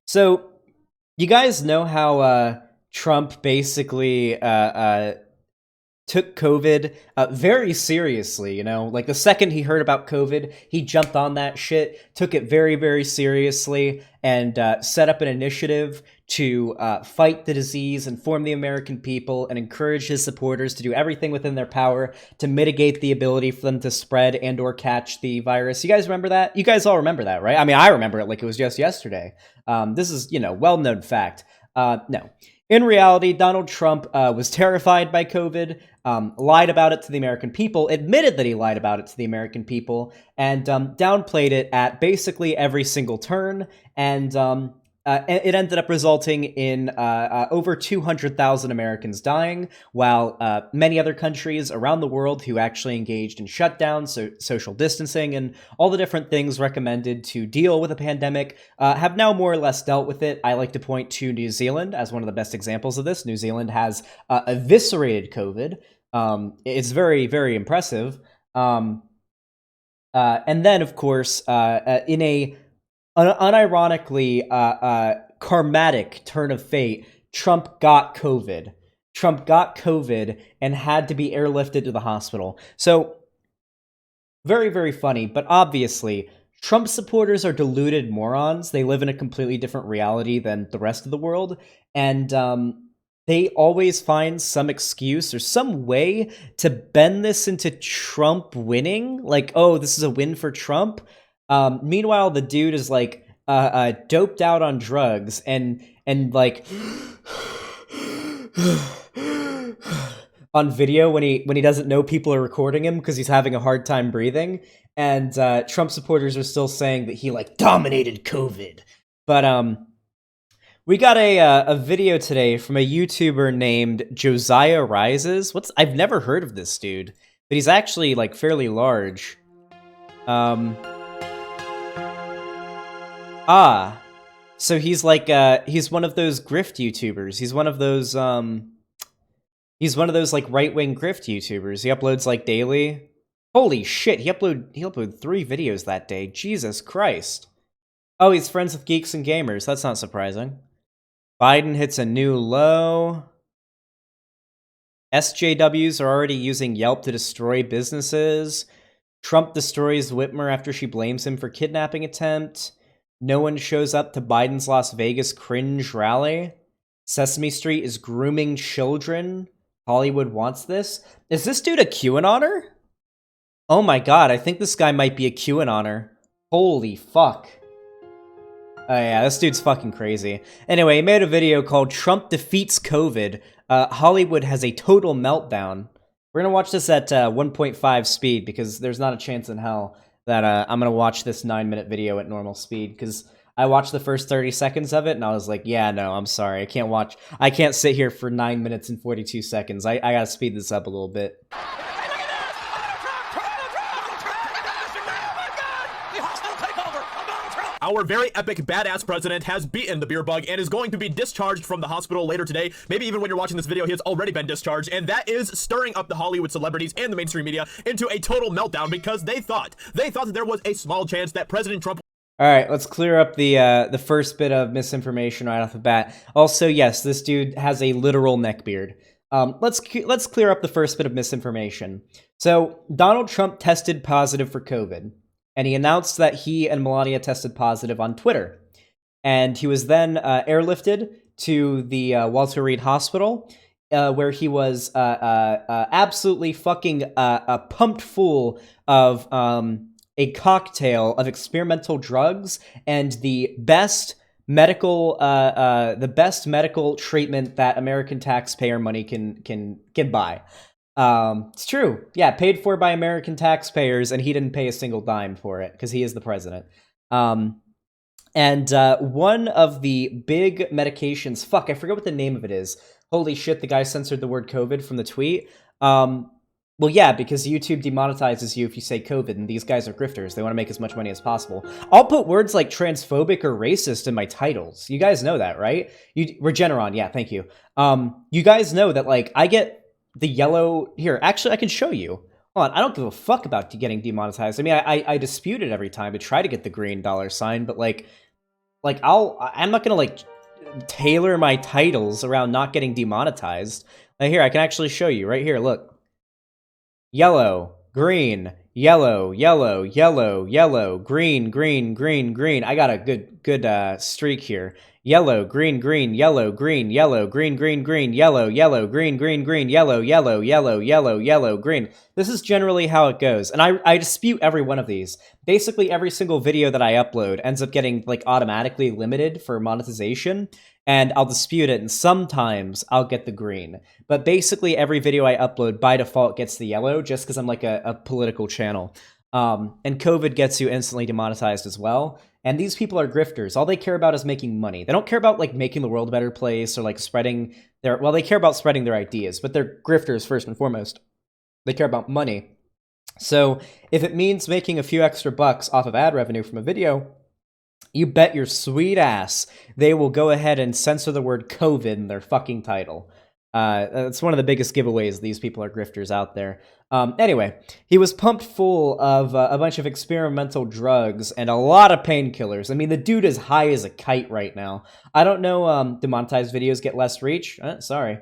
So, you guys know how Trump basically took COVID very seriously, you know? Like, the second he heard about COVID, he jumped on that shit, took it very, very seriously, and set up an initiative to fight the disease, inform the American people, and encourage his supporters to do everything within their power to mitigate the ability for them to spread and or catch the virus. You guys remember that? You guys all remember that, right? I mean, I remember it like it was just yesterday. This is, well-known fact. No. In reality, Donald Trump was terrified by COVID, lied about it to the American people, admitted that he lied about it to the American people, and downplayed it at basically every single turn, and it ended up resulting in over 200,000 Americans dying, while many other countries around the world who actually engaged in shutdowns, social distancing, and all the different things recommended to deal with a pandemic have now more or less dealt with it. I like to point to New Zealand as one of the best examples of this. New Zealand has eviscerated COVID. It's very, very impressive. And then, of course, in a unironically karmatic turn of fate, Trump got COVID. Trump got COVID and had to be airlifted to the hospital. So, very, very funny, but obviously, Trump supporters are deluded morons. They live in a completely different reality than the rest of the world, and they always find some excuse or some way to bend this into Trump winning. Like, oh, this is a win for Trump. Meanwhile, the dude is like doped out on drugs and like on video when he doesn't know people are recording him because he's having a hard time breathing. And Trump supporters are still saying that he like dominated COVID. But we got a video today from a YouTuber named Josiah Rises. I've never heard of this dude, but he's actually like fairly large. So he's like he's one of those grift YouTubers. He's one of those like right-wing grift YouTubers. He uploads like daily. Holy shit, he uploaded 3 videos that day. Jesus Christ. Oh, he's friends with geeks and gamers. That's not surprising. Biden hits a new low. SJWs are already using Yelp to destroy businesses. Trump destroys Whitmer after she blames him for kidnapping attempt. No one shows up to Biden's Las Vegas cringe rally. Sesame Street is grooming children. Hollywood wants this. Is this dude a QAnoner? Oh my god, I think this guy might be a QAnoner. Holy fuck. Oh yeah, this dude's fucking crazy. Anyway, he made a video called Trump Defeats COVID. Hollywood has a total meltdown. We're gonna watch this at 1.5 speed because there's not a chance in hell that I'm gonna watch this 9-minute video at normal speed, because I watched the first 30 seconds of it and I was like, yeah, no, I'm sorry. I can't sit here for 9 minutes and 42 seconds. I gotta speed this up a little bit. Our very epic badass president has beaten the beer bug and is going to be discharged from the hospital later today. Maybe even when you're watching this video, he has already been discharged, and that is stirring up the Hollywood celebrities and the mainstream media into a total meltdown because they thought that there was a small chance that President Trump. All right, let's clear up the first bit of misinformation right off the bat. Also, yes, this dude has a literal neckbeard. Let's clear up the first bit of misinformation. So, Donald Trump tested positive for COVID, and he announced that he and Melania tested positive on Twitter. And he was then airlifted to the Walter Reed Hospital, where he was absolutely fucking pumped full of a cocktail of experimental drugs and the best medical treatment that American taxpayer money can buy. It's true. Yeah, paid for by American taxpayers, and he didn't pay a single dime for it because he is the president. And one of the big medications, fuck, I forget what the name of it is. Holy shit, the guy censored the word COVID from the tweet. Well, yeah, because YouTube demonetizes you if you say COVID, and these guys are grifters. They want to make as much money as possible. I'll put words like transphobic or racist in my titles. You guys know that, right? Regeneron, yeah, thank you. You guys know that, like, I get the yellow... Here, actually, I can show you. Hold on, I don't give a fuck about getting demonetized. I mean, I dispute it every time. I try to get the green $sign, but, like, like, I'm not gonna, like, tailor my titles around not getting demonetized. Here, I can actually show you, right here, look. Yellow, green, yellow, yellow, yellow, yellow, green, green, green, green. I got a good streak here. Yellow, green, green, yellow, green, yellow, green, green, green, yellow, yellow, green, green, green, yellow, yellow, yellow, yellow, yellow, green. This is generally how it goes, and I dispute every one of these. Basically, every single video that I upload ends up getting, like, automatically limited for monetization, and I'll dispute it, and sometimes I'll get the green. But basically, every video I upload by default gets the yellow, just because I'm like a political channel. And COVID gets you instantly demonetized as well. And these people are grifters. All they care about is making money. They don't care about, like, making the world a better place or, like, spreading their... Well, they care about spreading their ideas, but they're grifters first and foremost. They care about money. So if it means making a few extra bucks off of ad revenue from a video, you bet your sweet ass they will go ahead and censor the word COVID in their fucking title. It's one of the biggest giveaways these people are grifters out there. Anyway, he was pumped full of a bunch of experimental drugs and a lot of painkillers. I mean, the dude is high as a kite right now. I don't know, demonetized videos get less reach. Sorry.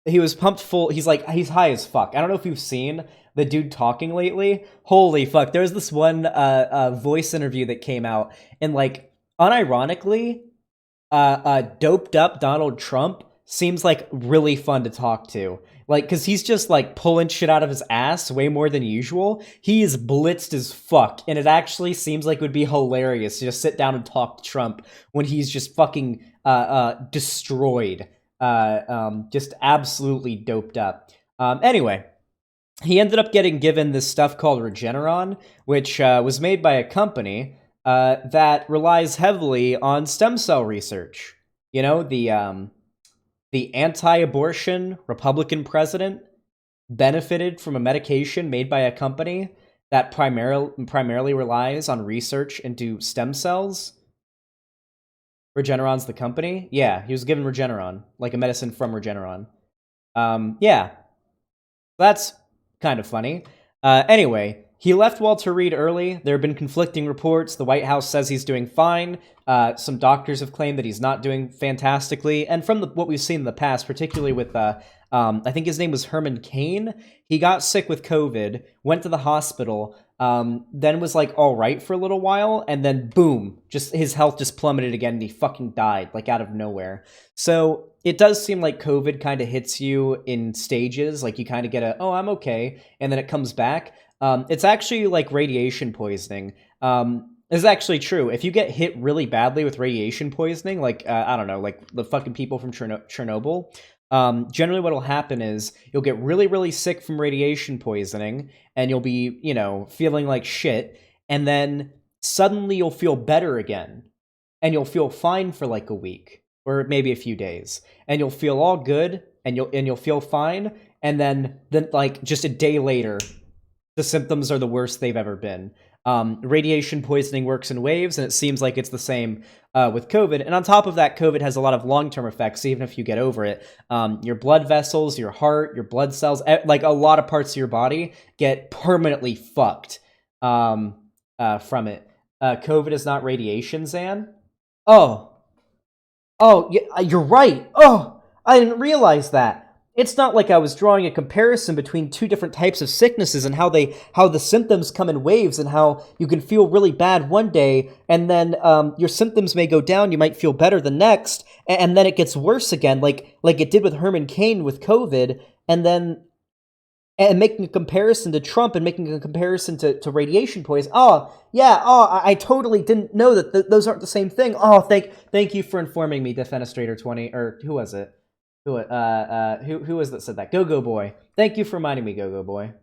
He was pumped full. He's high as fuck. I don't know if you've seen the dude talking lately. Holy fuck. There was this one voice interview that came out, and, like, unironically, doped up Donald Trump seems like really fun to talk to. Like, because he's just, like, pulling shit out of his ass way more than usual. He is blitzed as fuck, and it actually seems like it would be hilarious to just sit down and talk to Trump when he's just fucking destroyed. Just absolutely doped up. Anyway, he ended up getting given this stuff called Regeneron, which was made by a company that relies heavily on stem cell research. You know, the anti-abortion Republican president benefited from a medication made by a company that primarily relies on research into stem cells. Regeneron's the company? Yeah, he was given Regeneron, like a medicine from Regeneron. Yeah, that's kind of funny. Anyway, he left Walter Reed early. There have been conflicting reports. The White House says he's doing fine. Some doctors have claimed that he's not doing fantastically. And from what we've seen in the past, particularly with, I think his name was Herman Cain, he got sick with COVID, went to the hospital, then was, like, all right for a little while, and then boom, just his health just plummeted again, and he fucking died, like, out of nowhere. So it does seem like COVID kind of hits you in stages, like, you kind of get oh, I'm okay, and then it comes back. It's actually like radiation poisoning. It's actually true. If you get hit really badly with radiation poisoning, like, I don't know, like the fucking people from Chernobyl, generally what'll happen is you'll get really, really sick from radiation poisoning, and you'll be, you know, feeling like shit, and then suddenly you'll feel better again, and you'll feel fine for like a week, or maybe a few days, and you'll feel all good, and you'll feel fine, and then like just a day later, the symptoms are the worst they've ever been. Radiation poisoning works in waves, and it seems like it's the same with COVID. And on top of that, COVID has a lot of long-term effects, even if you get over it. Your blood vessels, your heart, your blood cells, like a lot of parts of your body get permanently fucked from it. COVID is not radiation, Zan? Oh, yeah, you're right. Oh, I didn't realize that. It's not like I was drawing a comparison between two different types of sicknesses and how the symptoms come in waves, and how you can feel really bad one day, and then your symptoms may go down, you might feel better the next, and then it gets worse again, like it did with Herman Cain with COVID, and making a comparison to Trump and making a comparison to radiation poisoning. Oh, yeah, I totally didn't know that those aren't the same thing. Oh, thank you for informing me, Defenestrator20, or who was it? Who was that said that? Go Boy. Thank you for reminding me, Go Boy.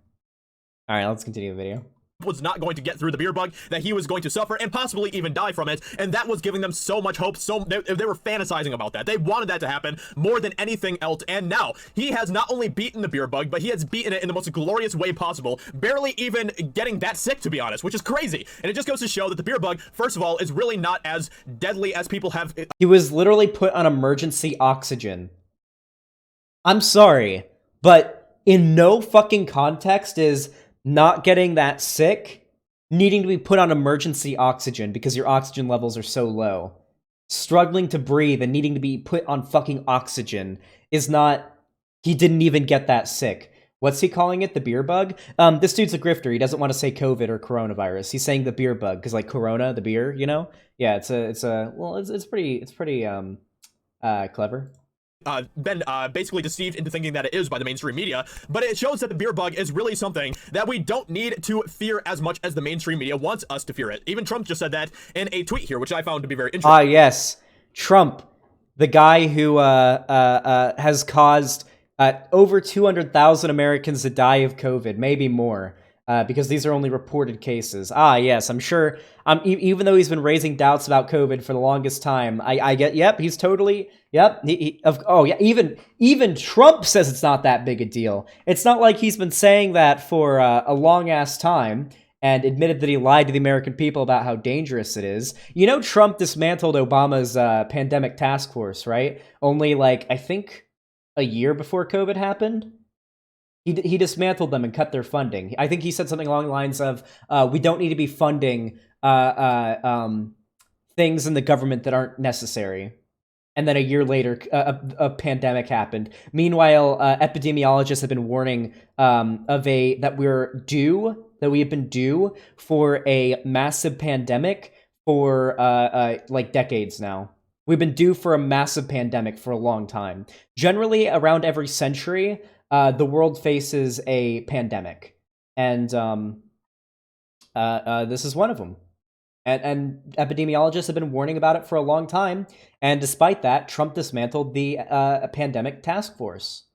All right, let's continue the video. Was not going to get through the beer bug, that he was going to suffer and possibly even die from it, and that was giving them so much hope. They were fantasizing about that. They wanted that to happen more than anything else, and now he has not only beaten the beer bug, but he has beaten it in the most glorious way possible, barely even getting that sick, to be honest, which is crazy. And it just goes to show that the beer bug, first of all, is really not as deadly as people have. He was literally put on emergency oxygen. I'm sorry, but in no fucking context is not getting that sick needing to be put on emergency oxygen because your oxygen levels are so low, struggling to breathe and needing to be put on fucking oxygen is not. He didn't even get that sick. What's he calling it? The beer bug? This dude's a grifter. He doesn't want to say COVID or coronavirus. He's saying the beer bug because like Corona, the beer, you know? Yeah, it's pretty clever. Been basically deceived into thinking that it is by the mainstream media, but it shows that the beer bug is really something that we don't need to fear as much as the mainstream media wants us to fear it. Even Trump just said that in a tweet here, which I found to be very interesting. Ah, yes. Trump, the guy who has caused over 200,000 Americans to die of COVID, maybe more, because these are only reported cases. Ah, yes, I'm sure. Even though he's been raising doubts about COVID for the longest time, I get. Yep, he's totally. Yep. Oh yeah. Even Trump says it's not that big a deal. It's not like he's been saying that for a long ass time and admitted that he lied to the American people about how dangerous it is. You know, Trump dismantled Obama's pandemic task force, right? Only like I think a year before COVID happened. He dismantled them and cut their funding. I think he said something along the lines of, "We don't need to be funding things in the government that aren't necessary." And then a year later, a pandemic happened. Meanwhile, epidemiologists have been warning that we have been due for a massive pandemic for like decades now. We've been due for a massive pandemic for a long time. Generally, around every century, the world faces a pandemic, and this is one of them. And epidemiologists have been warning about it for a long time, and despite that, Trump dismantled the pandemic task force.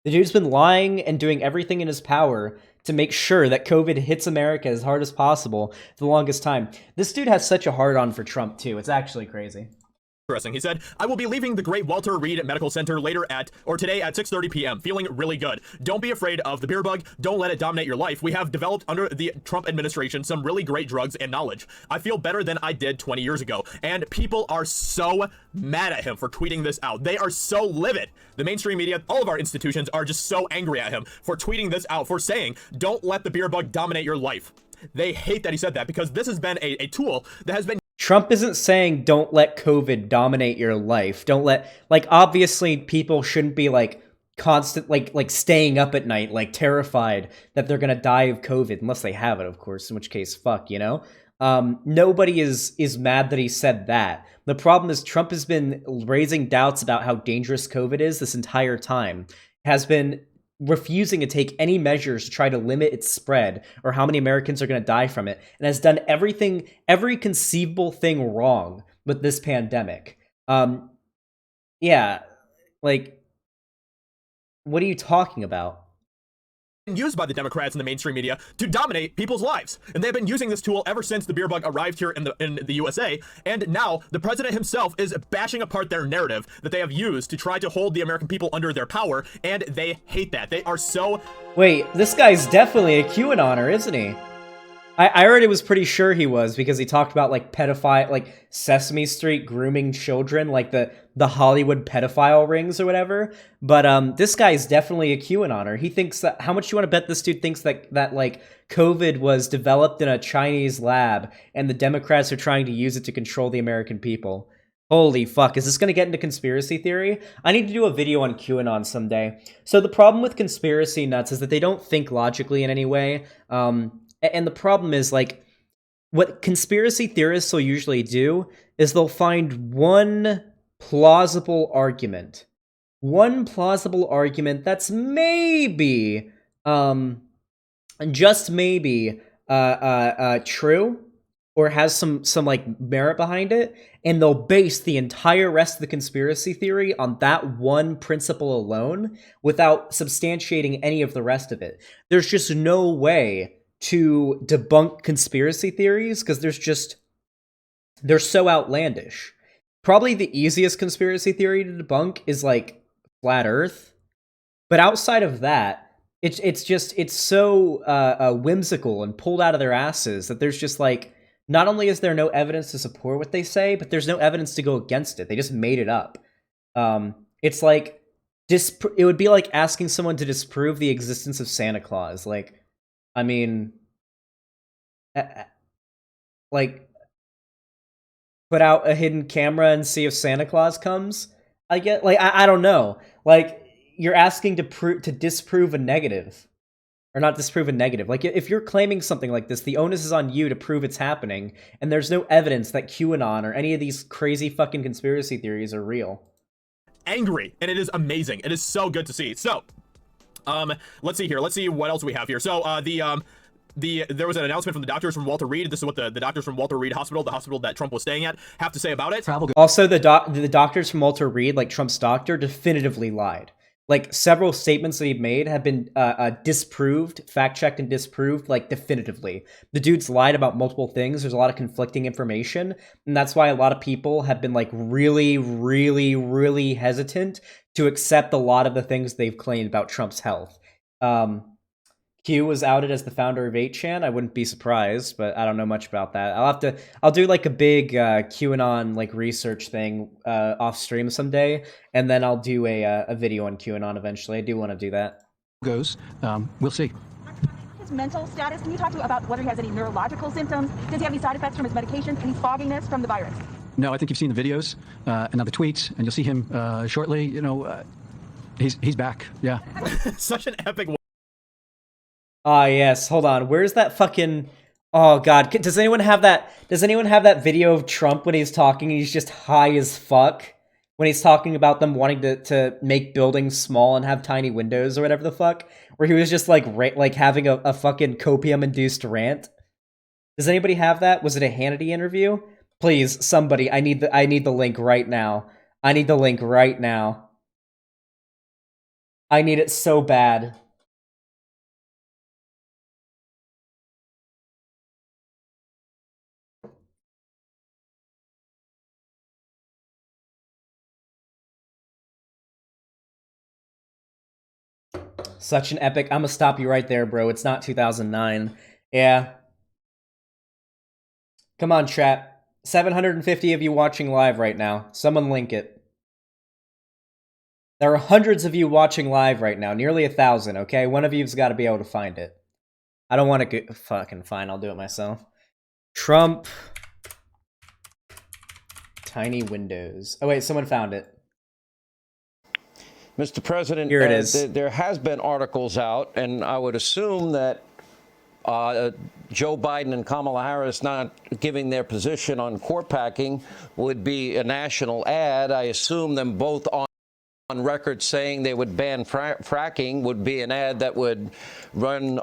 The dude's been lying and doing everything in his power to make sure that COVID hits America as hard as possible for the longest time. This dude has such a hard-on for Trump, too. It's actually crazy. He said, "I will be leaving the great Walter Reed Medical Center today at 6:30 p.m. feeling really good. Don't be afraid of the beer bug. Don't let it dominate your life. We have developed under the Trump administration some really great drugs and knowledge. I feel better than I did 20 years ago." And people are so mad at him for tweeting this out. They are so livid. The mainstream media, all of our institutions are just so angry at him for tweeting this out, for saying, "Don't let the beer bug dominate your life." They hate that he said that because this has been a tool that has been. Trump isn't saying don't let COVID dominate your life. Don't let, like, obviously people shouldn't be like constant, like staying up at night, like terrified that they're gonna die of COVID, unless they have it, of course, in which case, fuck, you know? Nobody is mad that he said that. The problem is Trump has been raising doubts about how dangerous COVID is this entire time. Has been refusing to take any measures to try to limit its spread or how many Americans are going to die from it, and has done every conceivable thing wrong with this pandemic. Yeah, like, what are you talking about? Used by the Democrats and the mainstream media to dominate people's lives, and they've been using this tool ever since the beer bug arrived here in the USA. And now the president himself is bashing apart their narrative that they have used to try to hold the American people under their power, and they hate that. They are so. Wait, this guy's definitely a QAnoner, isn't he? I already was pretty sure he was, because he talked about like pedophile, like Sesame Street grooming children, like the Hollywood pedophile rings or whatever. But this guy is definitely a QAnoner. He thinks that, how much you want to bet this dude thinks that like COVID was developed in a Chinese lab and the Democrats are trying to use it to control the American people? Holy fuck, is this going to get into conspiracy theory? I need to do a video on QAnon someday. So the problem with conspiracy nuts is that they don't think logically in any way. And the problem is, like, what conspiracy theorists will usually do is they'll find one plausible argument. One plausible argument that's maybe, just maybe, true, or has some like merit behind it, and they'll base the entire rest of the conspiracy theory on that one principle alone without substantiating any of the rest of it. There's just no way to debunk conspiracy theories because they're so outlandish. Probably the easiest conspiracy theory to debunk is like flat Earth, but outside of that, it's so whimsical and pulled out of their asses that there's just like, not only is there no evidence to support what they say, but there's no evidence to go against it. They just made it up. It's like it would be like asking someone to disprove the existence of Santa Claus. Like, I mean, like put out a hidden camera and see if Santa Claus comes. I get like I don't know. Like you're asking to disprove a negative. Or not disprove a negative. Like if you're claiming something like this, the onus is on you to prove it's happening, and there's no evidence that QAnon or any of these crazy fucking conspiracy theories are real. Angry, and it is amazing. It is so good to see. So, let's see here. Let's see what else we have here. So, there was an announcement from the doctors from Walter Reed. This is what the doctors from Walter Reed Hospital, the hospital that Trump was staying at, have to say about it. Also, the doctors from Walter Reed, like Trump's doctor, definitively lied. Like several statements that he made have been disproved, fact-checked and disproved, like definitively. The dude's lied about multiple things. There's a lot of conflicting information, and that's why a lot of people have been like really, really, really hesitant to accept a lot of the things they've claimed about Trump's health. Q was outed as the founder of 8chan. I wouldn't be surprised, but I don't know much about that. I'll do like a big QAnon like research thing off stream someday, and then I'll do a video on QAnon eventually. I do want to do that. We'll see. His mental status, can you talk to about whether he has any neurological symptoms? Does he have any side effects from his medications? Any fogginess from the virus? No, I think you've seen the videos and now the tweets, and you'll see him shortly. You know, he's back. Yeah. Such an epic. Ah, yes. Hold on. Where's that fucking... Oh, God. Does anyone have that... Does anyone have that video of Trump when he's talking and he's just high as fuck? When he's talking about them wanting to make buildings small and have tiny windows or whatever the fuck? Where he was just, like having a fucking copium-induced rant? Does anybody have that? Was it a Hannity interview? Please, somebody. I need the link right now. I need the link right now. I need it so bad. Such an epic. I'm gonna stop you right there, bro. It's not 2009. Yeah. Come on, chat. 750 of you watching live right now. Someone link it. There are hundreds of you watching live right now. Nearly 1,000, okay? One of you's got to be able to find it. I don't want to go... Fucking fine, I'll do it myself. Trump... Tiny windows. Oh, wait, someone found it. Mr. President, here it is. There has been articles out, and I would assume that Joe Biden and Kamala Harris not giving their position on court packing would be a national ad. I assume them both on record saying they would ban fracking would be an ad that would run in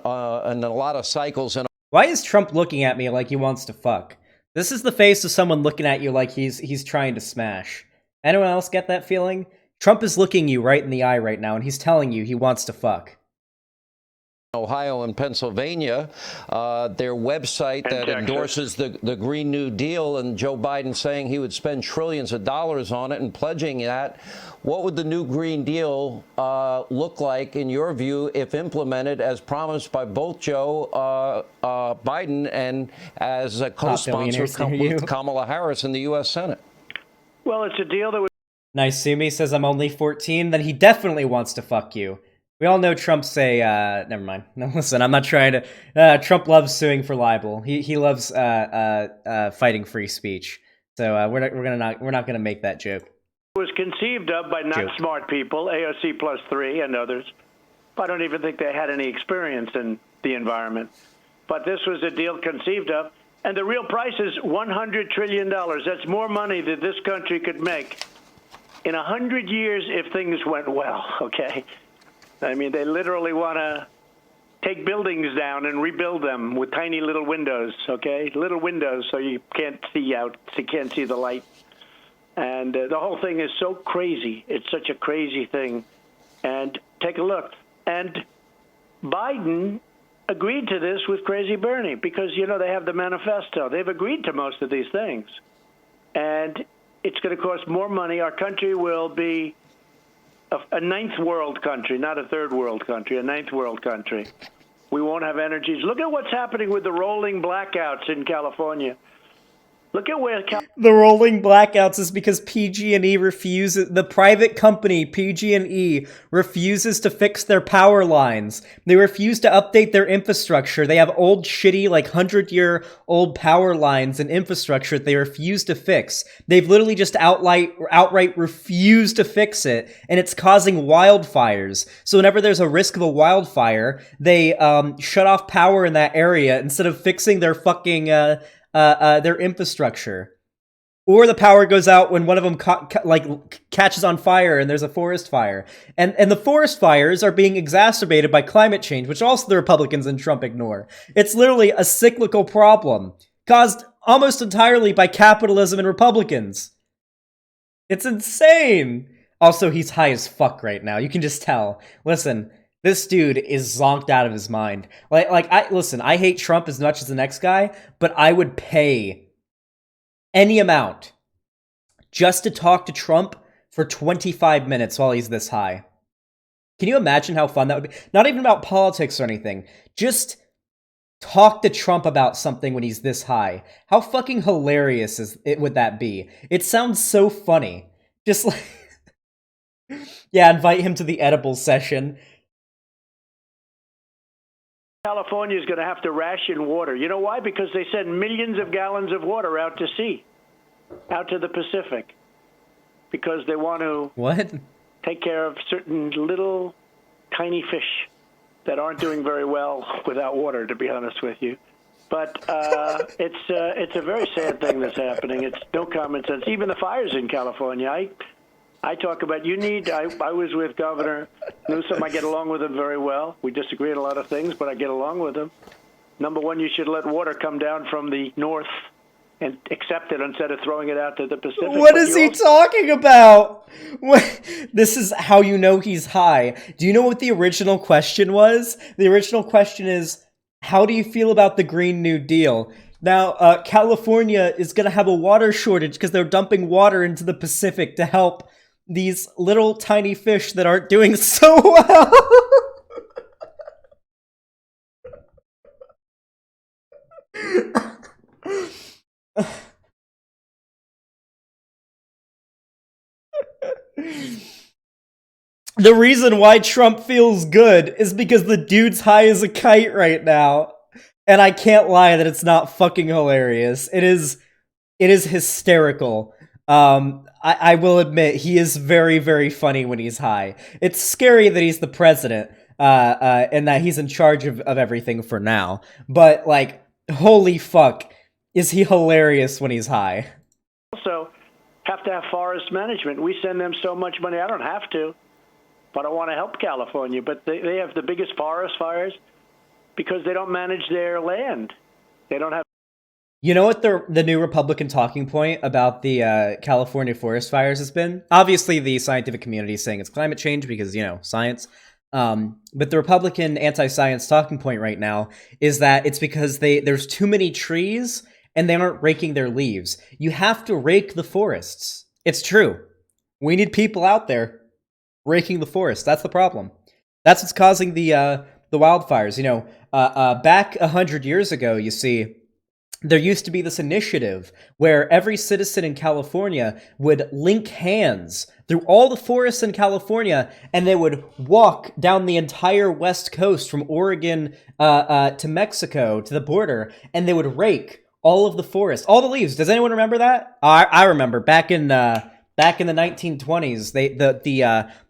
a lot of cycles. And why is Trump looking at me like he wants to fuck? This is the face of someone looking at you like he's trying to smash. Anyone else get that feeling? Trump is looking you right in the eye right now, and he's telling you he wants to fuck. Ohio and Pennsylvania, their website that endorses the Green New Deal, and Joe Biden saying he would spend trillions of dollars on it and pledging that. What would the new Green Deal look like, in your view, if implemented as promised by both Joe Biden and as a co-sponsor with Kamala Harris in the U.S. Senate? Well, it's a deal that would... Naisumi says I'm only 14, then he definitely wants to fuck you. We all know Trump's never mind. No, listen, I'm not trying to... Trump loves suing for libel. He loves fighting free speech. So we're not gonna make that joke. It was conceived of by not smart people, AOC plus 3 and others. I don't even think they had any experience in the environment. But this was a deal conceived of, and the real price is $100 trillion. That's more money that this country could make in 100 years if things went well, okay? I mean, they literally want to take buildings down and rebuild them with tiny little windows, okay? Little windows so you can't see out, so you can't see the light. And the whole thing is so crazy. It's such a crazy thing. And take a look. And Biden agreed to this with Crazy Bernie because, you know, they have the manifesto. They've agreed to most of these things. And it's going to cost more money. Our country will be a ninth world country, not a third world country, a ninth world country. We won't have energies. Look at what's happening with the rolling blackouts in California. Look at where The rolling blackouts is because PG&E refuses, the private company PG&E refuses to fix their power lines. They refuse to update their infrastructure. They have old shitty, like 100-year-old power lines and infrastructure that they refuse to fix. They've literally just outright refused to fix it, and it's causing wildfires. So whenever there's a risk of a wildfire, they shut off power in that area instead of fixing their fucking their infrastructure. Or the power goes out when one of them catches on fire and there's a forest fire. And the forest fires are being exacerbated by climate change, which also the Republicans and Trump ignore. It's literally a cyclical problem caused almost entirely by capitalism and Republicans. It's insane. Also, he's high as fuck right now. You can just tell. Listen, this dude is zonked out of his mind. I hate Trump as much as the next guy, but I would pay any amount just to talk to Trump for 25 minutes while he's this high. Can you imagine how fun that would be? Not even about politics or anything. Just talk to Trump about something when he's this high. How fucking hilarious would that be? It sounds so funny. Just like... yeah, invite him to the edible session. California is going to have to ration water. You know why? Because they send millions of gallons of water out to sea, out to the Pacific, because they want to take care of certain little tiny fish that aren't doing very well without water, to be honest with you. But it's a very sad thing that's happening. It's no common sense. Even the fires in California, I talk about, I was with Governor Newsom. I get along with him very well. We disagree on a lot of things, but I get along with him. Number one, you should let water come down from the north and accept it instead of throwing it out to the Pacific. What is he talking about? This is how you know he's high. Do you know what the original question was? The original question is, how do you feel about the Green New Deal? Now, California is going to have a water shortage because they're dumping water into the Pacific to help these little tiny fish that aren't doing so well. The reason why Trump feels good is because the dude's high as a kite right now. And I can't lie that it's not fucking hilarious. It is hysterical. I will admit, he is very, very funny when he's high. It's scary that he's the president, and that he's in charge of everything for now. But, like, holy fuck, is he hilarious when he's high. Also, have to have forest management. We send them so much money. I don't have to, but I want to help California. But they have the biggest forest fires because they don't manage their land. They don't have... You know what the new Republican talking point about the California forest fires has been? Obviously, the scientific community is saying it's climate change because, you know, science. But the Republican anti-science talking point right now is that it's because there's too many trees and they aren't raking their leaves. You have to rake the forests. It's true. We need people out there raking the forest. That's the problem. That's what's causing the wildfires. You know, back 100 years ago, you see, there used to be this initiative where every citizen in California would link hands through all the forests in California, and they would walk down the entire West Coast from Oregon to Mexico to the border, and they would rake all of the forest, all the leaves. Does anyone remember that? I remember back in the 1920s,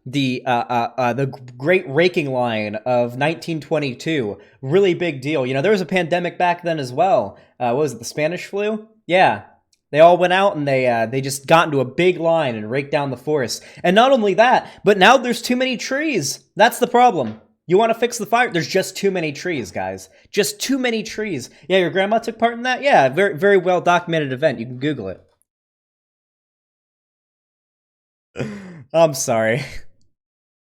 the Great Raking Line of 1922, really big deal. You know, there was a pandemic back then as well. What was it, the Spanish flu? Yeah. They all went out and they just got into a big line and raked down the forest. And not only that, but now there's too many trees. That's the problem. You want to fix the fire? There's just too many trees, guys. Just too many trees. Yeah, your grandma took part in that? Yeah, very, very well documented event. You can Google it. I'm sorry.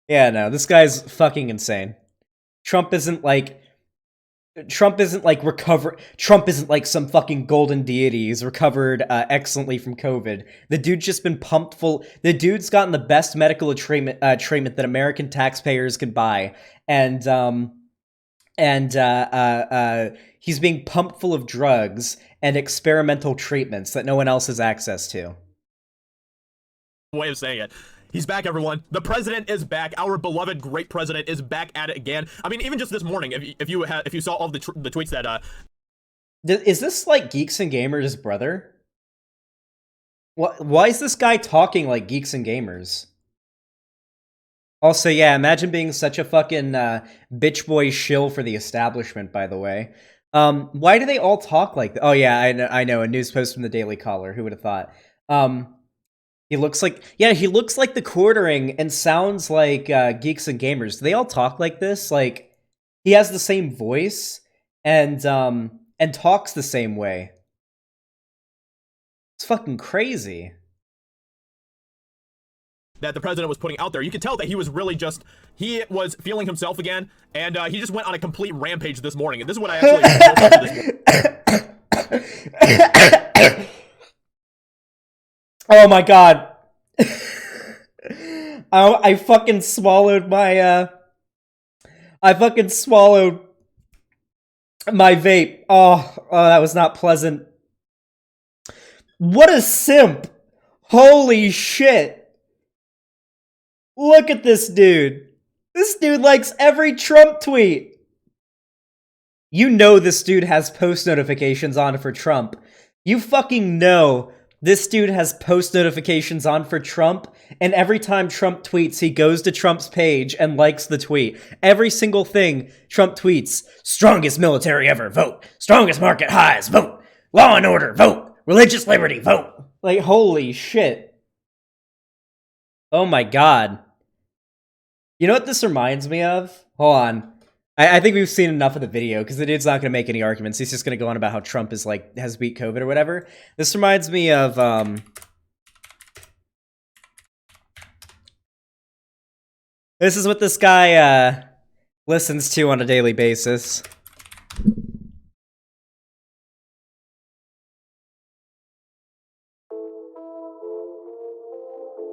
Yeah, no, this guy's fucking insane. Trump isn't like some fucking golden deity who's recovered excellently from COVID. The dude's just been pumped full. The dude's gotten the best medical treatment that American taxpayers can buy. And and he's being pumped full of drugs and experimental treatments that no one else has access to. Way of saying it. He's back, everyone. The president is back. Our beloved, great president is back at it again. I mean, even just this morning, if you saw all the tweets that is this like Geeks and Gamers' brother? Why is this guy talking like Geeks and Gamers? Also, yeah, imagine being such a fucking bitch boy shill for the establishment, by the way. Why do they all talk like that? Oh, yeah, I know. A news post from the Daily Caller. Who would have thought? He looks like the Quartering and sounds like Geeks and Gamers. Do they all talk like this? Like, he has the same voice and talks the same way. It's fucking crazy. That the president was putting out there, you could tell that he was really he was feeling himself again, and he just went on a complete rampage this morning. And this is what I actually Oh my god. I fucking swallowed my my vape. Oh, that was not pleasant. What a simp. Holy shit. Look at this dude. This dude likes every Trump tweet. You know this dude has post notifications on for Trump. You fucking know this dude has post notifications on for Trump, and every time Trump tweets, he goes to Trump's page and likes the tweet. Every single thing Trump tweets, strongest military ever, vote. Strongest market highs, vote. Law and order, vote. Religious liberty, vote. Like, holy shit. Oh my god. You know what this reminds me of? Hold on. I think we've seen enough of the video, because the dude's not going to make any arguments. He's just going to go on about how Trump is has beat COVID or whatever. This reminds me of this is what this guy listens to on a daily basis.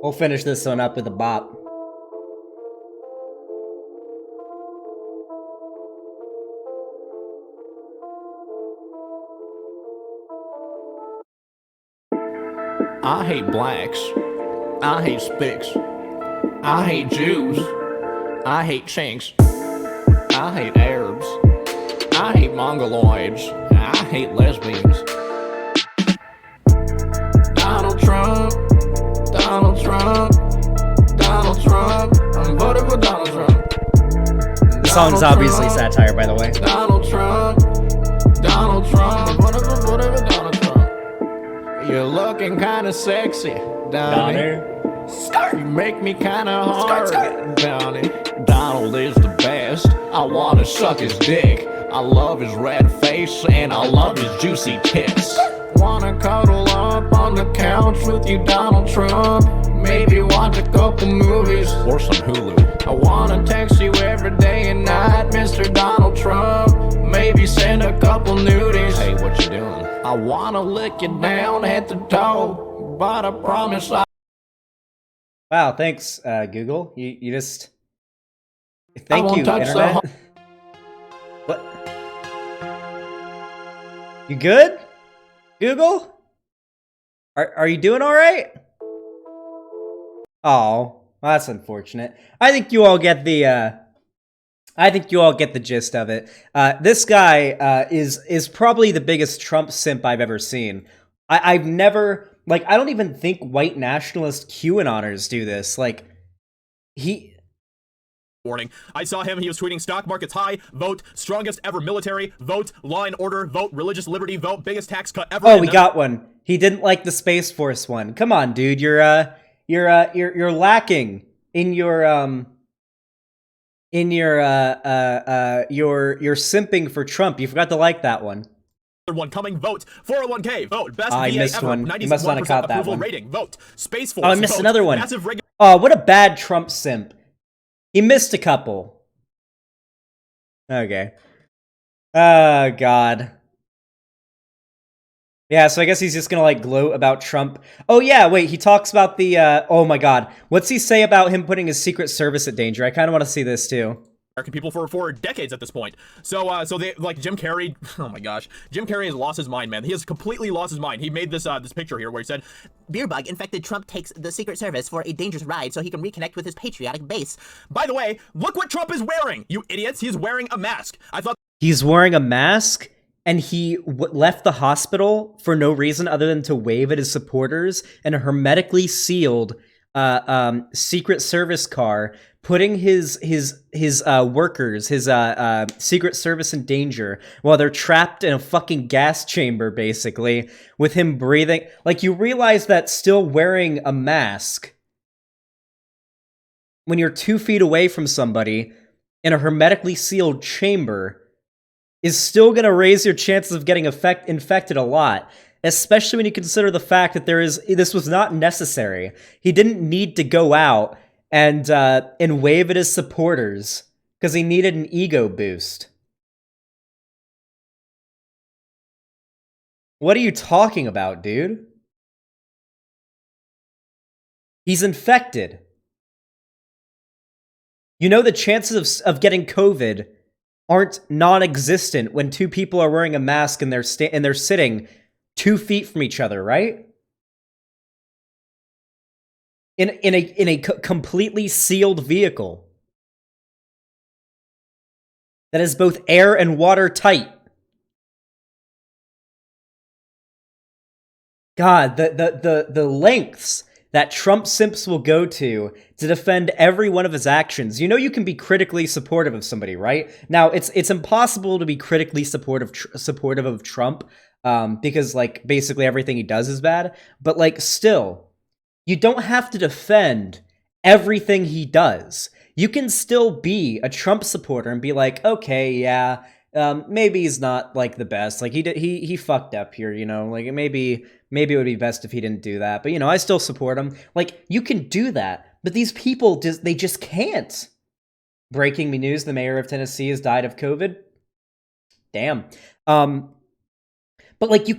We'll finish this one up with a bop. I hate blacks. I hate spics. I hate Jews. I hate chinks. I hate Arabs. I hate Mongoloids. I hate lesbians. Donald Trump. Donald Trump. Donald Trump. I'm voting for Donald Trump. The song's obviously satire, by the way. Donald Trump. Donald Trump. I'm voting for Donald Trump. You're looking kinda sexy, Donnie. You make me kinda hard, Donnie. Donald is the best. I wanna suck his dick. I love his red face and I love his juicy tits. Wanna cuddle up on the couch with you, Donald Trump. Maybe watch a couple movies or some Hulu. I wanna text you every day and night, Mr. Donald Trump. Maybe send a couple nudies. Hey, what you doing? I wanna lick you down at the toe, but I promise I... Wow, thanks, Google. You just... Thank you, Internet. What? You good? Google? Are you doing alright? Oh, well, that's unfortunate. I think you all get the, gist of it. This guy is probably the biggest Trump simp I've ever seen. I've never, like, I don't even think white nationalist QAnoners do this. Like, Warning. I saw him. He was tweeting stock markets high, vote, strongest ever military, vote, law and order, vote, religious liberty, vote, biggest tax cut ever. Oh, we got one. He didn't like the Space Force one. Come on, dude. You're lacking in your you're simping for Trump. You forgot to like that one. One coming, vote, 401k, vote, best I VA missed ever, one. You must not have caught that approval one. rating, vote, Space Force, Oh, I missed vote, another one. massive Oh, what a bad Trump simp. He missed a couple. Okay. Oh, God. Yeah, so I guess he's just gonna, like, gloat about Trump. Oh, yeah, wait, he talks about the, oh my God. What's he say about him putting his Secret Service at danger? I kind of want to see this, too. American people for decades at this point. So they like Jim Carrey. Oh my gosh, Jim Carrey has lost his mind, man. He has completely lost his mind. He made this this picture here where he said, "Beerbug infected Trump takes the Secret Service for a dangerous ride so he can reconnect with his patriotic base." By the way, look what Trump is wearing, you idiots. He's wearing a mask. I thought he's wearing a mask, and he left the hospital for no reason other than to wave at his supporters in a hermetically sealed Secret Service car, putting his workers, his Secret Service in danger while they're trapped in a fucking gas chamber, basically, with him breathing. Like, you realize that still wearing a mask when you're 2 feet away from somebody in a hermetically sealed chamber is still going to raise your chances of getting infected a lot, especially when you consider the fact that this was not necessary. He didn't need to go out and wave at his supporters because he needed an ego boost. What are you talking about, dude? He's infected. You know the chances of getting COVID aren't non-existent when 2 people are wearing a mask and they're sitting 2 feet from each other, right? In a completely sealed vehicle that is both air and water tight. God, the lengths that Trump simps will go to defend every one of his actions. You know, you can be critically supportive of somebody, right? Now, it's impossible to be critically supportive of Trump because, like, basically everything he does is bad. But, like, still, you don't have to defend everything he does. You can still be a Trump supporter and be like, okay, yeah, maybe he's not, like, the best. Like, he fucked up here, you know? Like, maybe it would be best if he didn't do that. But, you know, I still support him. Like, you can do that. But these people, they just can't. Breaking me news, the mayor of Tennessee has died of COVID. Damn. But, like, you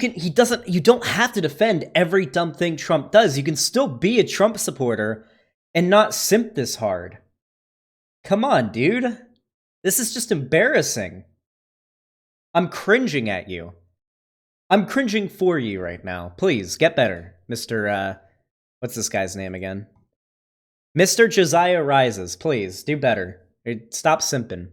don't have to defend every dumb thing Trump does. You can still be a Trump supporter and not simp this hard. Come on, dude. This is just embarrassing. I'm cringing at you. I'm cringing for you right now. Please, get better, Mr. What's this guy's name again? Mr. Josiah Rises, please, do better. Stop simping.